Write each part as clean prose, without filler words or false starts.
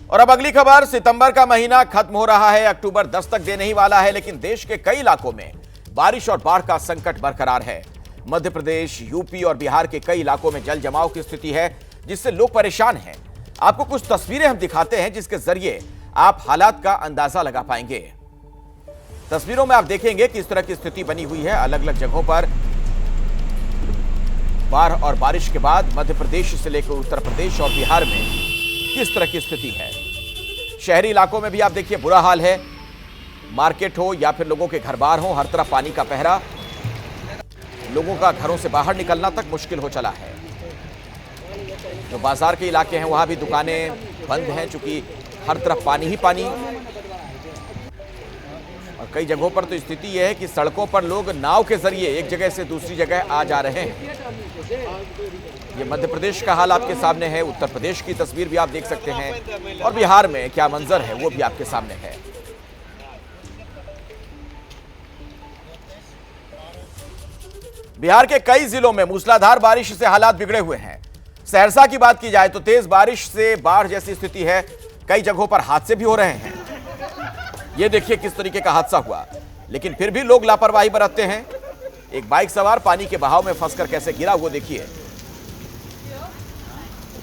और अब अगली खबर, सितंबर का महीना खत्म हो रहा है, अक्टूबर दस्तक देने ही वाला है, लेकिन देश के कई इलाकों में बारिश और बाढ़ का संकट बरकरार है। मध्य प्रदेश, यूपी और बिहार के कई इलाकों में जल जमाव की स्थिति है, जिससे लोग परेशान हैं। आपको कुछ तस्वीरें हम दिखाते हैं, जिसके जरिए आप हालात का अंदाजा लगा पाएंगे। तस्वीरों में आप देखेंगे कि इस तरह की स्थिति बनी हुई है अलग अलग जगहों पर। बाढ़ और बारिश के बाद मध्य प्रदेश से लेकर उत्तर प्रदेश और बिहार में किस तरह की स्थिति है। शहरी इलाकों में भी आप देखिए बुरा हाल है। मार्केट हो या फिर लोगों के घर बार हो, हर तरफ पानी का पहरा, लोगों का घरों से बाहर निकलना तक मुश्किल हो चला है। जो बाजार के इलाके हैं वहां भी दुकानें बंद हैं, चूंकि हर तरफ पानी ही पानी। और कई जगहों पर तो स्थिति यह है कि सड़कों पर लोग नाव के जरिए एक जगह से दूसरी जगह आ जा रहे हैं। ये मध्य प्रदेश का हाल आपके सामने है, उत्तर प्रदेश की तस्वीर भी आप देख सकते हैं, और बिहार में क्या मंजर है वो भी आपके सामने है। बिहार के कई जिलों में मूसलाधार बारिश से हालात बिगड़े हुए हैं। सहरसा की बात की जाए तो तेज बारिश से बाढ़ जैसी स्थिति है, कई जगहों पर हादसे भी हो रहे हैं। ये देखिए किस तरीके का हादसा हुआ, लेकिन फिर भी लोग लापरवाही बरतते हैं। एक बाइक सवार पानी के बहाव में फंसकर कैसे गिरा वो देखिए।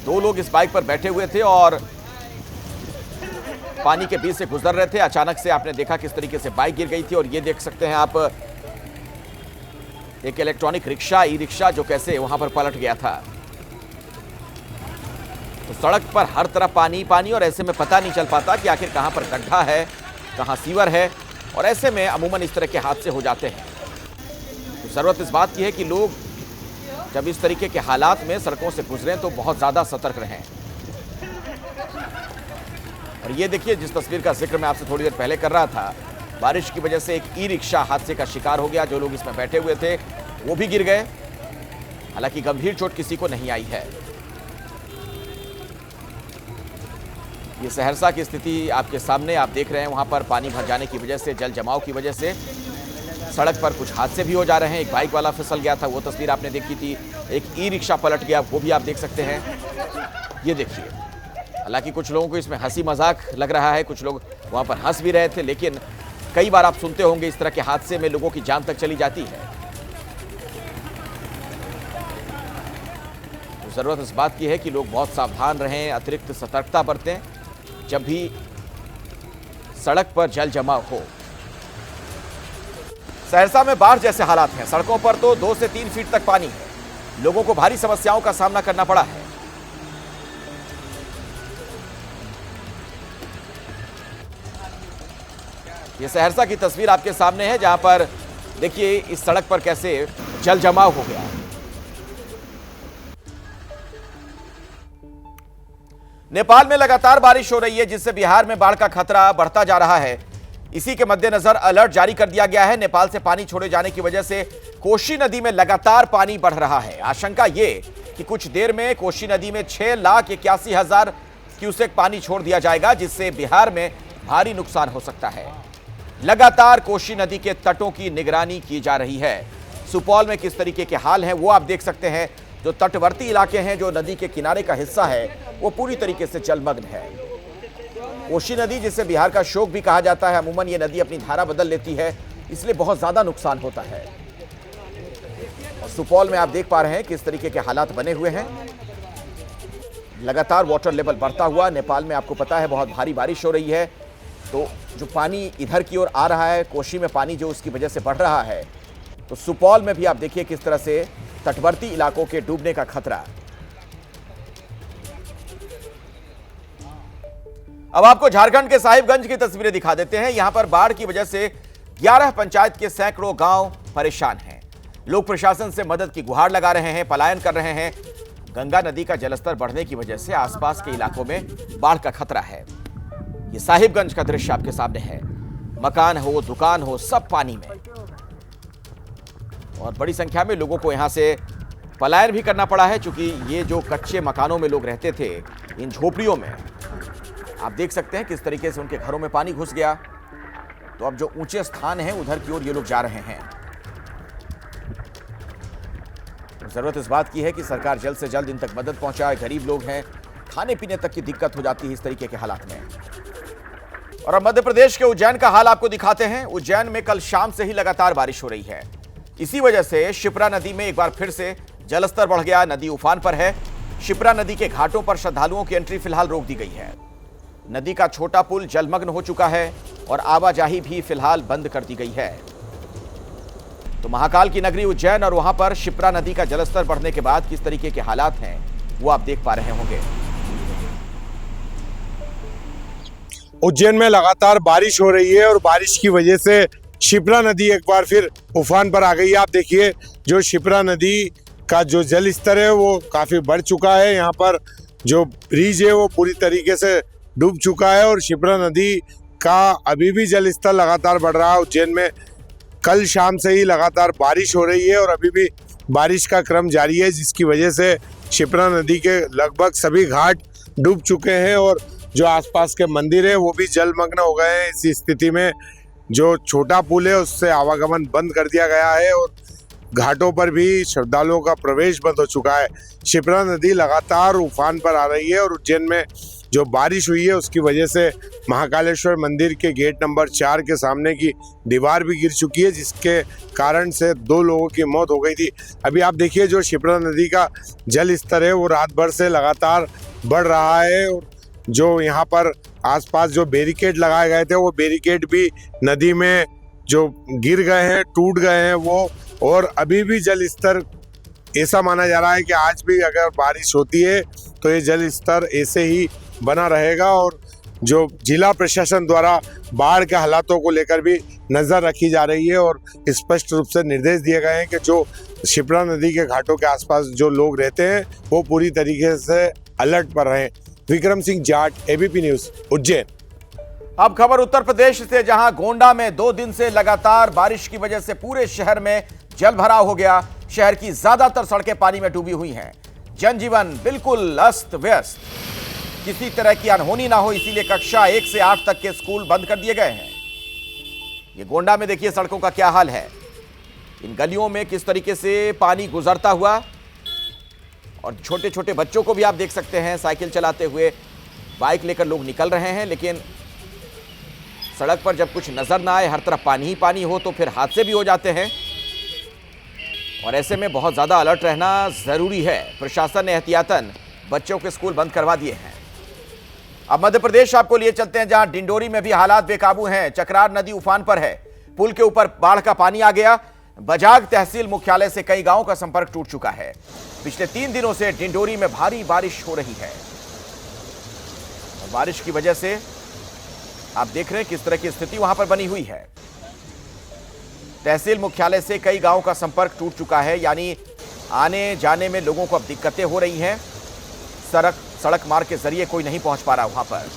दो लोग इस बाइक पर बैठे हुए थे और पानी के बीच से गुजर रहे थे। अचानक से आपने देखा किस तरीके से बाइक गिर गई थी। और ये देख सकते हैं आप एक इलेक्ट्रॉनिक रिक्शा, ई रिक्शा, जो कैसे वहां पर पलट गया था। तो सड़क पर हर तरफ पानी पानी, और ऐसे में पता नहीं चल पाता कि आखिर कहां पर गड्ढा है, कहां सीवर है, और ऐसे में अमूमन इस तरह के हादसे हो जाते हैं। तो जरूरत इस बात की है कि लोग जब इस तरीके के हालात में सड़कों से गुजरें तो बहुत ज्यादा सतर्क रहें। और ये देखिए जिस तस्वीर का जिक्र मैं आपसे थोड़ी देर पहले कर रहा था, बारिश की वजह से एक ई रिक्शा हादसे का शिकार हो गया। जो लोग इसमें बैठे हुए थे वो भी गिर गए। हालांकि गंभीर चोट किसी को नहीं आई है। ये सहरसा की स्थिति आपके सामने आप देख रहे हैं। वहां पर पानी भर जाने की वजह से, जल जमाव की वजह से सड़क पर कुछ हादसे भी हो जा रहे हैं। एक बाइक वाला फिसल गया था, वो तस्वीर आपने देखी थी। एक ई रिक्शा पलट गया, वो भी आप देख सकते हैं। ये देखिए, हालांकि कुछ लोगों को इसमें हंसी मजाक लग रहा है, कुछ लोग वहां पर हंस भी रहे थे, लेकिन कई बार आप सुनते होंगे इस तरह के हादसे में लोगों की जान तक चली जाती है। तो जरूरत इस बात की है कि लोग बहुत सावधान रहें, अतिरिक्त सतर्कता बरतें जब भी सड़क पर जल जमाव हो। सहरसा में बाढ़ जैसे हालात हैं। सड़कों पर तो 2 से 3 फीट तक पानी है। लोगों को भारी समस्याओं का सामना करना पड़ा है। ये सहरसा की तस्वीर आपके सामने है, जहां पर देखिए इस सड़क पर कैसे जल जमाव हो गया। नेपाल में लगातार बारिश हो रही है, जिससे बिहार में बाढ़ का खतरा बढ़ता जा रहा है। इसी के मद्देनजर अलर्ट जारी कर दिया गया है। नेपाल से पानी छोड़े जाने की वजह से कोशी नदी में लगातार पानी बढ़ रहा है। आशंका ये कि कुछ देर में कोशी नदी में 6,81,000 क्यूसेक पानी छोड़ दिया जाएगा, जिससे बिहार में भारी नुकसान हो सकता है। लगातार कोशी नदी के तटों की निगरानी की जा रही है। सुपौल में किस तरीके के हाल हैं वो आप देख सकते हैं। जो तटवर्ती इलाके हैं, जो नदी के किनारे का हिस्सा है, वो पूरी तरीके से जलमग्न है। कोशी नदी, जिसे बिहार का शोक भी कहा जाता है, अमूमन ये नदी अपनी धारा बदल लेती है, इसलिए बहुत ज्यादा नुकसान होता है। और सुपौल में आप देख पा रहे हैं किस तरीके के हालात बने हुए हैं। लगातार वाटर लेवल बढ़ता हुआ। नेपाल में आपको पता है बहुत भारी बारिश हो रही है, तो जो पानी इधर की ओर आ रहा है, कोशी में पानी जो उसकी वजह से बढ़ रहा है, तो सुपौल में भी आप देखिए किस तरह से तटवर्ती इलाकों के डूबने का खतरा। अब आपको झारखंड के साहिबगंज की तस्वीरें दिखा देते हैं। यहां पर बाढ़ की वजह से 11 पंचायत के सैकड़ों गांव परेशान हैं। लोग प्रशासन से मदद की गुहार लगा रहे हैं, पलायन कर रहे हैं। गंगा नदी का जलस्तर बढ़ने की वजह से आसपास के इलाकों में बाढ़ का खतरा है। ये साहिबगंज का दृश्य आपके सामने है। मकान हो, दुकान हो, सब पानी में, और बड़ी संख्या में लोगों को यहां से पलायन भी करना पड़ा है, क्योंकि ये जो कच्चे मकानों में लोग रहते थे, इन झोपड़ियों में आप देख सकते हैं किस तरीके से उनके घरों में पानी घुस गया। तो अब जो ऊंचे स्थान हैं उधर की ओर ये लोग जा रहे हैं। जरूरत इस बात की है कि सरकार जल्द से जल्द इन तक मदद पहुंचाए। गरीब लोग हैं, खाने पीने तक की दिक्कत हो जाती है इस तरीके के हालात में। और अब मध्य प्रदेश के उज्जैन का हाल आपको दिखाते हैं। उज्जैन में कल शाम से ही लगातार बारिश हो रही है। इसी वजह से शिप्रा नदी में एक बार फिर से जलस्तर बढ़ गया। नदी उफान पर है। शिप्रा नदी के घाटों पर श्रद्धालुओं की एंट्री फिलहाल रोक दी गई है। नदी का छोटा पुल जलमग्न हो चुका है और आवाजाही भी फिलहाल बंद कर दी गई है। तो महाकाल की नगरी उज्जैन और वहां पर शिप्रा नदी का जलस्तर बढ़ने के बाद किस तरीके के हालात हैं वो आप देख पा रहे होंगे। उज्जैन में लगातार बारिश हो रही है और बारिश की वजह से शिप्रा नदी एक बार फिर उफान पर आ गई है। आप देखिए जो शिप्रा नदी का जो जल स्तर है वो काफी बढ़ चुका है। यहाँ पर जो ब्रिज है वो पूरी तरीके से डूब चुका है और शिप्रा नदी का अभी भी जल स्तर लगातार बढ़ रहा है। उज्जैन में कल शाम से ही लगातार बारिश हो रही है और अभी भी बारिश का क्रम जारी है, जिसकी वजह से शिप्रा नदी के लगभग सभी घाट डूब चुके हैं और जो आसपास के मंदिर है वो भी जलमग्न हो गए हैं। इसी स्थिति में जो छोटा पुल है उससे आवागमन बंद कर दिया गया है और घाटों पर भी श्रद्धालुओं का प्रवेश बंद हो चुका है। शिप्रा नदी लगातार उफान पर आ रही है और उज्जैन में जो बारिश हुई है उसकी वजह से महाकालेश्वर मंदिर के गेट नंबर 4 के सामने की दीवार भी गिर चुकी है, जिसके कारण से 2 लोगों की मौत हो गई थी। अभी आप देखिए जो शिप्रा नदी का जल स्तर है वो रात भर से लगातार बढ़ रहा है और जो यहाँ पर आसपास जो बैरिकेड लगाए गए थे वो बैरिकेड भी नदी में जो गिर गए हैं, टूट गए हैं वो, और अभी भी जल स्तर ऐसा माना जा रहा है कि आज भी अगर बारिश होती है तो ये जल स्तर ऐसे ही बना रहेगा। और जो जिला प्रशासन द्वारा बाढ़ के हालातों को लेकर भी नज़र रखी जा रही है और स्पष्ट रूप से निर्देश दिए गए हैं कि जो शिप्रा नदी के घाटों के आसपास जो लोग रहते हैं वो पूरी तरीके से अलर्ट पर रहें। Vikram Singh Jat, ABP news, Ujjain. अब खबर उत्तर प्रदेश से, जहां गोंडा में 2 दिन से लगातार बारिश की वजह से पूरे शहर में जल भराव हो गया। शहर की ज्यादातर सड़कें पानी में डूबी हुई हैं। जनजीवन बिल्कुल अस्त व्यस्त। किसी तरह की अनहोनी ना हो इसीलिए कक्षा 1 से 8 तक के स्कूल बंद कर दिए गए हैं। ये गोंडा में देखिए सड़कों का क्या हाल है। इन गलियों में किस तरीके से पानी गुजरता हुआ, और छोटे छोटे बच्चों को भी आप देख सकते हैं साइकिल चलाते हुए, बाइक लेकर लोग निकल रहे हैं। लेकिन सड़क पर जब कुछ नजर ना आए, हर तरफ पानी ही पानी हो, तो फिर हादसे भी हो जाते हैं और ऐसे में बहुत ज्यादा अलर्ट रहना जरूरी है। प्रशासन ने एहतियातन बच्चों के स्कूल बंद करवा दिए हैं। अब मध्य प्रदेश आपको लिए चलते हैं, जहां डिंडोरी में भी हालात बेकाबू हैं। चक्रार नदी उफान पर है। पुल के ऊपर बाढ़ का पानी आ गया। बजाग तहसील मुख्यालय से कई गांवों का संपर्क टूट चुका है। पिछले 3 दिनों से डिंडोरी में भारी बारिश हो रही है और बारिश की वजह से आप देख रहे हैं किस तरह की स्थिति वहां पर बनी हुई है। तहसील मुख्यालय से कई गांवों का संपर्क टूट चुका है, यानी आने जाने में लोगों को अब दिक्कतें हो रही हैं। सड़क मार्ग के जरिए कोई नहीं पहुंच पा रहा वहां पर।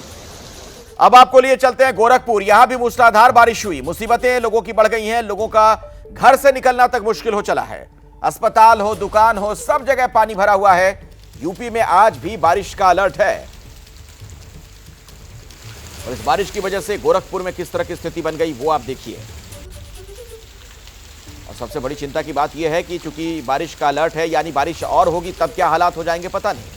अब आपको लिए चलते हैं गोरखपुर। यहां भी मूसलाधार बारिश हुई। मुसीबतें लोगों की बढ़ गई हैं। लोगों का घर से निकलना तक मुश्किल हो चला है। अस्पताल हो, दुकान हो, सब जगह पानी भरा हुआ है। यूपी में आज भी बारिश का अलर्ट है और इस बारिश की वजह से गोरखपुर में किस तरह की स्थिति बन गई वो आप देखिए। और सबसे बड़ी चिंता की बात यह है कि चूंकि बारिश का अलर्ट है, यानी बारिश और होगी तब क्या हालात हो जाएंगे पता नहीं।